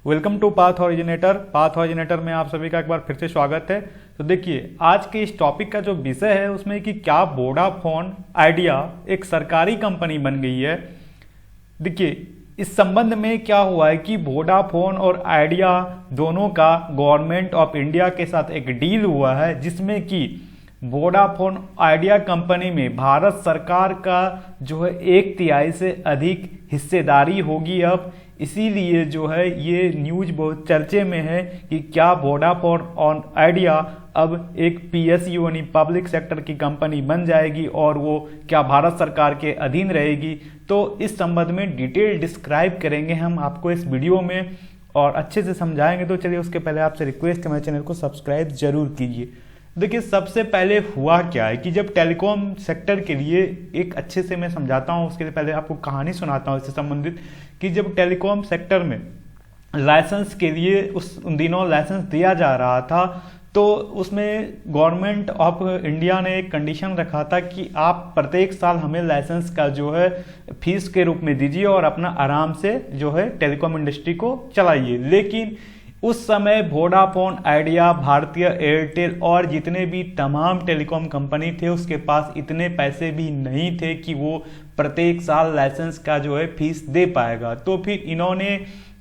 Welcome to Path Originator. Path Originator में आप सभी का एक बार फिर से स्वागत है। तो देखिए, आज के इस टॉपिक का जो विषय है उसमें कि क्या वोडाफोन आइडिया एक सरकारी कंपनी बन गई है। देखिए, इस संबंध में क्या हुआ है कि वोडाफोन और आइडिया दोनों का गवर्नमेंट ऑफ इंडिया के साथ एक डील हुआ है, जिसमें कि वोडाफोन आइडिया कंपनी में भारत सरकार का जो है 1/3 से अधिक हिस्सेदारी होगी अब। इसीलिए जो है ये न्यूज बहुत चर्चे में है कि क्या वोडाफोन और आइडिया अब एक पीएसयू यानी पब्लिक सेक्टर की कंपनी बन जाएगी और वो क्या भारत सरकार के अधीन रहेगी। तो इस संबंध में डिटेल डिस्क्राइब करेंगे हम आपको इस वीडियो में और अच्छे से समझाएंगे। तो चलिए, उसके पहले आपसे रिक्वेस्ट है, मेरे चैनल को सब्सक्राइब जरूर कीजिए। देखिए, सबसे पहले हुआ क्या है कि जब टेलीकॉम सेक्टर के लिए एक अच्छे से मैं समझाता हूँ, उसके लिए पहले आपको कहानी सुनाता हूँ इससे संबंधित कि जब टेलीकॉम सेक्टर में लाइसेंस के लिए उन दिनों लाइसेंस दिया जा रहा था, तो उसमें गवर्नमेंट ऑफ इंडिया ने एक कंडीशन रखा था कि आप प्रत्येक साल हमें लाइसेंस का जो है फीस के रूप में दीजिए और अपना आराम से जो है टेलीकॉम इंडस्ट्री को चलाइए। लेकिन उस समय वोडाफोन आइडिया, भारतीय एयरटेल और जितने भी तमाम टेलीकॉम कंपनी थे उसके पास इतने पैसे भी नहीं थे कि वो प्रत्येक साल लाइसेंस का जो है फीस दे पाएगा। तो फिर इन्होंने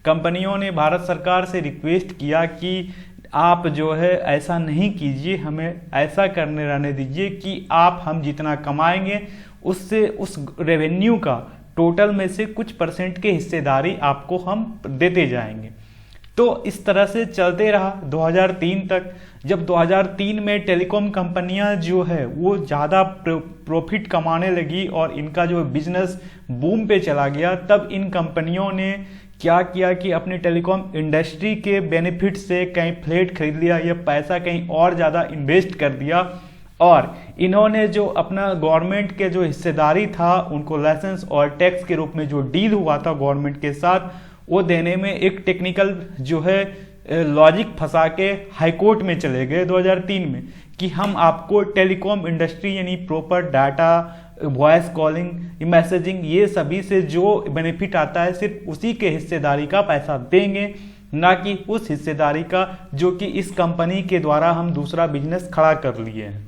कंपनियों ने भारत सरकार से रिक्वेस्ट किया कि आप जो है ऐसा नहीं कीजिए, हमें ऐसा करने रहने दीजिए कि हम जितना कमाएंगे उससे उस रेवेन्यू का टोटल में से कुछ परसेंट के हिस्सेदारी आपको हम देते जाएंगे। तो इस तरह से चलते रहा 2003 तक। जब 2003 में टेलीकॉम कंपनियां जो है वो ज़्यादा प्रॉफिट कमाने लगी और इनका जो बिजनेस बूम पे चला गया, तब इन कंपनियों ने क्या किया कि अपनी टेलीकॉम इंडस्ट्री के बेनिफिट से कहीं फ्लैट खरीद लिया या पैसा कहीं और ज़्यादा इन्वेस्ट कर दिया और इन्होंने जो अपना गवर्नमेंट के जो हिस्सेदारी था उनको लाइसेंस और टैक्स के रूप में जो डील हुआ था गवर्नमेंट के साथ, वो देने में एक टेक्निकल जो है लॉजिक फंसा के हाईकोर्ट में चले गए 2003 में कि हम आपको टेलीकॉम इंडस्ट्री यानी proper data, voice calling, messaging, ये सभी से जो बेनिफिट आता है सिर्फ उसी के हिस्सेदारी का पैसा देंगे, ना कि उस हिस्सेदारी का जो कि इस कंपनी के द्वारा हम दूसरा बिजनेस खड़ा कर लिए हैं।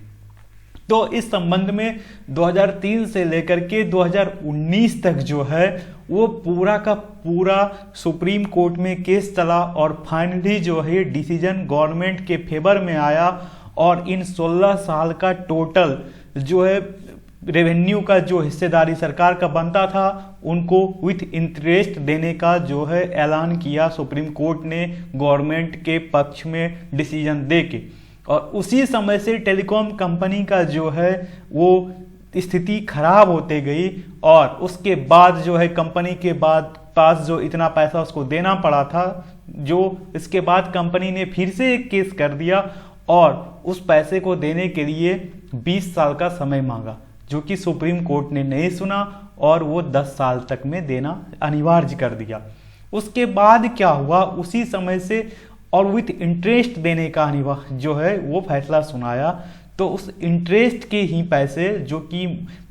तो इस संबंध में 2003 से लेकर के 2019 तक जो है वो पूरा का पूरा सुप्रीम कोर्ट में केस चला और फाइनली जो है डिसीजन गवर्नमेंट के फेवर में आया और इन 16 साल का टोटल जो है रेवेन्यू का जो हिस्सेदारी सरकार का बनता था उनको विथ इंटरेस्ट देने का जो है ऐलान किया सुप्रीम कोर्ट ने गवर्नमेंट के पक्ष में डिसीजन दे के। और उसी समय से टेलीकॉम कंपनी का जो है वो स्थिति खराब होते गई और उसके बाद जो है कंपनी के पास जो इतना पैसा उसको देना पड़ा था, जो इसके बाद कंपनी ने फिर से एक केस कर दिया और उस पैसे को देने के लिए 20 साल का समय मांगा, जो कि सुप्रीम कोर्ट ने नहीं सुना और वो 10 साल तक में देना अनिवार्य कर दिया। उसके बाद क्या हुआ, उसी समय से और विथ इंटरेस्ट देने का जो है वो फैसला सुनाया। तो उस इंटरेस्ट के ही पैसे जो कि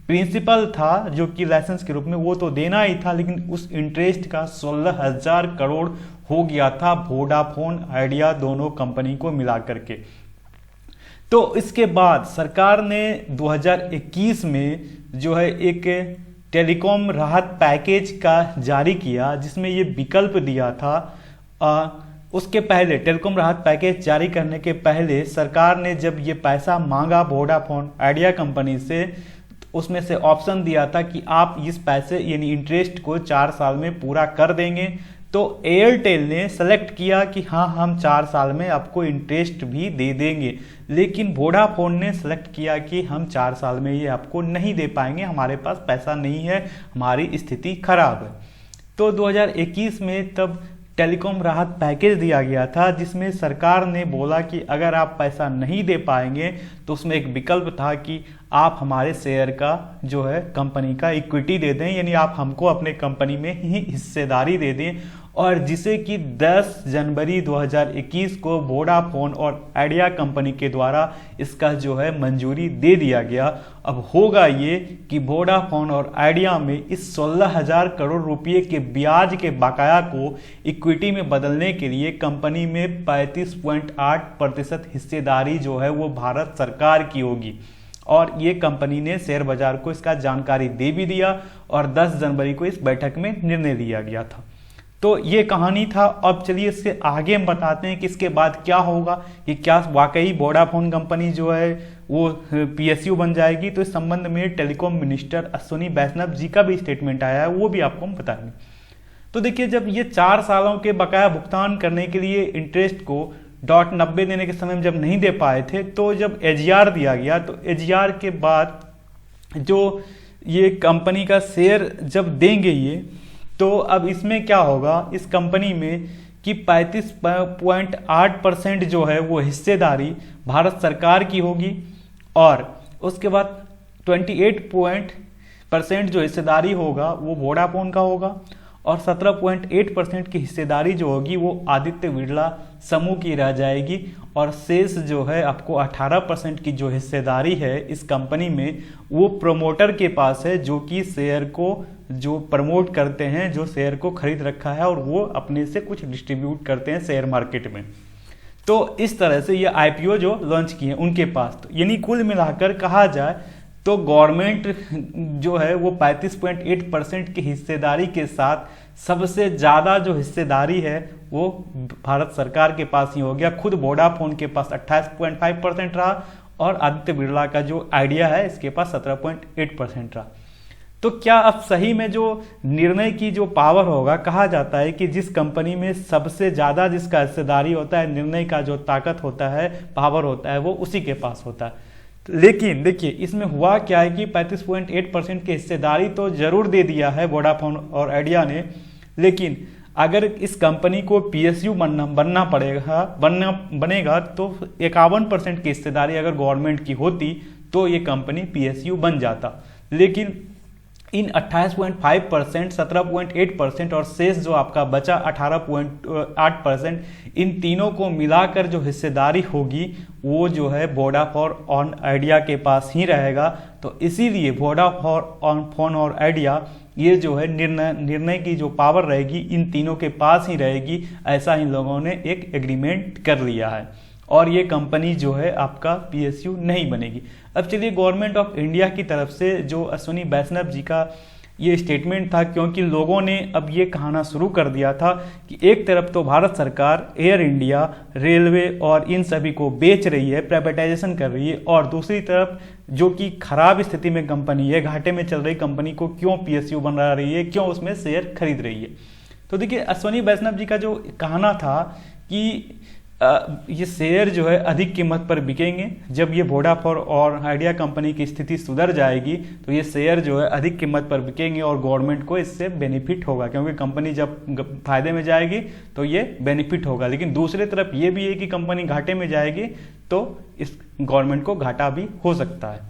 प्रिंसिपल था जो कि लाइसेंस के रूप में वो तो देना ही था, लेकिन उस इंटरेस्ट का 16,000 करोड़ हो गया था वोडाफोन आइडिया दोनों कंपनी को मिला करके। तो इसके बाद सरकार ने 2021 में जो है एक टेलीकॉम राहत पैकेज का जारी किया, जिसमें ये विकल्प दिया था। उसके पहले टेलीकॉम राहत पैकेज जारी करने के पहले सरकार ने जब ये पैसा मांगा वोडाफोन आइडिया कंपनी से, उसमें से ऑप्शन दिया था कि आप इस पैसे यानी इंटरेस्ट को 4 साल में पूरा कर देंगे। तो एयरटेल ने सेलेक्ट किया कि हाँ, हम 4 साल में आपको इंटरेस्ट भी दे देंगे, लेकिन वोडाफोन ने सेलेक्ट किया कि हम 4 साल में ये आपको नहीं दे पाएंगे, हमारे पास पैसा नहीं है, हमारी स्थिति खराब है। तो 2021 में तब टेलीकॉम राहत पैकेज दिया गया था, जिसमें सरकार ने बोला कि अगर आप पैसा नहीं दे पाएंगे तो उसमें एक विकल्प था कि आप हमारे शेयर का जो है कंपनी का इक्विटी दे दें, यानी आप हमको अपने कंपनी में ही हिस्सेदारी दे दें और जिसे कि 10 जनवरी 2021 को वोडाफोन और आइडिया कंपनी के द्वारा इसका जो है मंजूरी दे दिया गया। अब होगा ये कि वोडाफोन और आइडिया में इस 16,000 करोड़ रुपए के ब्याज के बकाया को इक्विटी में बदलने के लिए कंपनी में 35.8% हिस्सेदारी जो है वो भारत सरकार की होगी। और ये कंपनी ने शेयर बाजार को इसका जानकारी दे भी दिया और 10 जनवरी को इस बैठक में निर्णय लिया गया था। तो ये कहानी था। अब चलिए इसके आगे हम बताते हैं कि इसके बाद क्या होगा, कि क्या वाकई वोडाफोन कंपनी जो है वो पीएसयू बन जाएगी। तो इस संबंध में टेलीकॉम मिनिस्टर अश्विनी वैष्णव जी का भी स्टेटमेंट आया है, वो भी आपको हम बताएंगे। तो देखिए, जब ये 4 सालों के बकाया भुगतान करने के लिए इंटरेस्ट को $90 देने के समय जब नहीं दे पाए थे, तो जब एजीआर दिया गया, तो एजीआर के बाद जो ये कंपनी का शेयर जब देंगे ये, तो अब इसमें क्या होगा, इस कंपनी में कि 35.8% जो है वो हिस्सेदारी भारत सरकार की होगी और उसके बाद 28% जो हिस्सेदारी होगा वो वोडाफोन का होगा और 17.8% की हिस्सेदारी जो होगी वो आदित्य बिरला समूह की रह जाएगी और शेष जो है आपको 18% की जो हिस्सेदारी है इस कंपनी में वो प्रोमोटर के पास है, जो कि शेयर को जो प्रमोट करते हैं, जो शेयर को खरीद रखा है और वो अपने से कुछ डिस्ट्रीब्यूट करते हैं शेयर मार्केट में। तो इस तरह से ये आईपीओ जो लॉन्च किए उनके पास, तो यानी कुल मिलाकर कहा जाए तो गवर्नमेंट जो है वो 35.8% की हिस्सेदारी के साथ सबसे ज़्यादा जो हिस्सेदारी है वो भारत सरकार के पास ही हो गया। खुद वोडाफोन के पास 28.5% रहा और आदित्य बिरला का जो आइडिया है इसके पास 17.8% रहा। तो क्या अब सही में जो निर्णय की जो पावर होगा, कहा जाता है कि जिस कंपनी में सबसे ज़्यादा जिसका हिस्सेदारी होता है, निर्णय का जो ताकत होता है, पावर होता है, वो उसी के पास होता है। लेकिन देखिए इसमें हुआ क्या है कि 35.8% की हिस्सेदारी तो जरूर दे दिया है वोडाफोन और आइडिया ने, लेकिन अगर इस कंपनी को पीएसयू बनेगा तो 51% की हिस्सेदारी अगर गवर्नमेंट की होती तो ये कंपनी पीएसयू बन जाता। लेकिन इन 28.5%, 17.8% और शेष जो आपका बचा 18.8%, इन तीनों को मिलाकर जो हिस्सेदारी होगी वो जो है वोडाफोन और आइडिया के पास ही रहेगा। तो इसीलिए वोडाफोन और आइडिया ये जो है निर्णय की जो पावर रहेगी इन तीनों के पास ही रहेगी, ऐसा इन लोगों ने एक एग्रीमेंट कर लिया है और ये कंपनी जो है आपका पीएसयू नहीं बनेगी। अब चलिए गवर्नमेंट ऑफ इंडिया की तरफ से जो अश्विनी वैष्णव जी का ये स्टेटमेंट था, क्योंकि लोगों ने अब ये कहना शुरू कर दिया था कि एक तरफ तो भारत सरकार एयर इंडिया, रेलवे और इन सभी को बेच रही है, प्राइवेटाइजेशन कर रही है, और दूसरी तरफ जो कि खराब स्थिति में कंपनी है, घाटे में चल रही कंपनी को क्यों पीएसयू बना रही है, क्यों उसमें शेयर खरीद रही है। तो देखिए अश्विनी वैष्णव जी का जो कहना था कि ये शेयर जो है अधिक कीमत पर बिकेंगे, जब ये वोडाफोन और आइडिया कंपनी की स्थिति सुधर जाएगी तो ये शेयर जो है अधिक कीमत पर बिकेंगे और गवर्नमेंट को इससे बेनिफिट होगा, क्योंकि कंपनी जब फायदे में जाएगी तो ये बेनिफिट होगा। लेकिन दूसरी तरफ ये भी है कि कंपनी घाटे में जाएगी तो इस गवर्नमेंट को घाटा भी हो सकता है।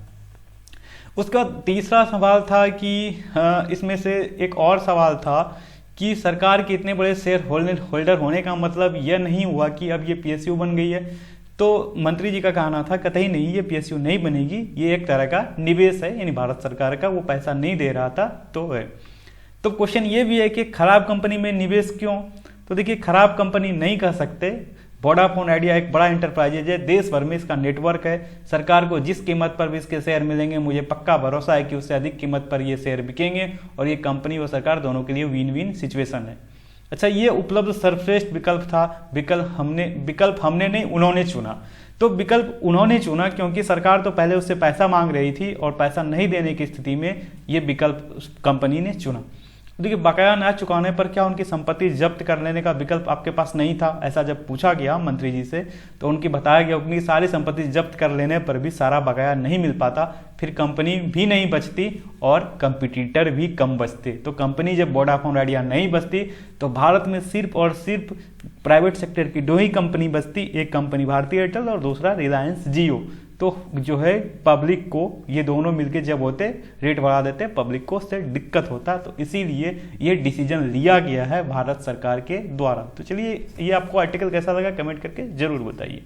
उसका तीसरा सवाल था कि इसमें से एक और सवाल था कि सरकार के इतने बड़े शेयर होल्डर होने का मतलब यह नहीं हुआ कि अब ये पीएसयू बन गई है। तो मंत्री जी का कहना था कतई नहीं, ये पीएसयू नहीं बनेगी, ये एक तरह का निवेश है, यानी भारत सरकार का वो पैसा नहीं दे रहा था तो है। तो क्वेश्चन ये भी है कि खराब कंपनी में निवेश क्यों? तो देखिए खराब कंपनी नहीं कह सकते, वोडाफोन आइडिया एक बड़ा इंटरप्राइजेज है, देश भर में इसका नेटवर्क है, सरकार को जिस कीमत पर भी इसके शेयर मिलेंगे मुझे पक्का भरोसा है कि उससे अधिक कीमत पर ये शेयर बिकेंगे और ये कंपनी व सरकार दोनों के लिए विन विन सिचुएशन है। अच्छा, ये उपलब्ध सर्वश्रेष्ठ विकल्प था, विकल्प हमने नहीं उन्होंने चुना। तो विकल्प उन्होंने चुना क्योंकि सरकार तो पहले उससे पैसा मांग रही थी और पैसा नहीं देने की स्थिति में ये विकल्प कंपनी ने चुना। देखिए बकाया ना चुकाने पर क्या उनकी संपत्ति जब्त कर लेने का विकल्प आपके पास नहीं था? ऐसा जब पूछा गया मंत्री जी से तो उनकी बताया गया उनकी सारी संपत्ति जब्त कर लेने पर भी सारा बकाया नहीं मिल पाता, फिर कंपनी भी नहीं बचती और कंपटीटर भी कम बचते। तो कंपनी जब वोडाफोन आइडिया नहीं बचती तो भारत में सिर्फ और सिर्फ प्राइवेट सेक्टर की 2 ही कंपनी बचती, एक कंपनी भारती एयरटेल और दूसरा रिलायंस जियो। तो जो है पब्लिक को ये दोनों मिलके जब होते रेट बढ़ा देते, पब्लिक को उससे दिक्कत होता, तो इसीलिए ये डिसीजन लिया गया है भारत सरकार के द्वारा। तो चलिए, ये आपको आर्टिकल कैसा लगा कमेंट करके जरूर बताइए।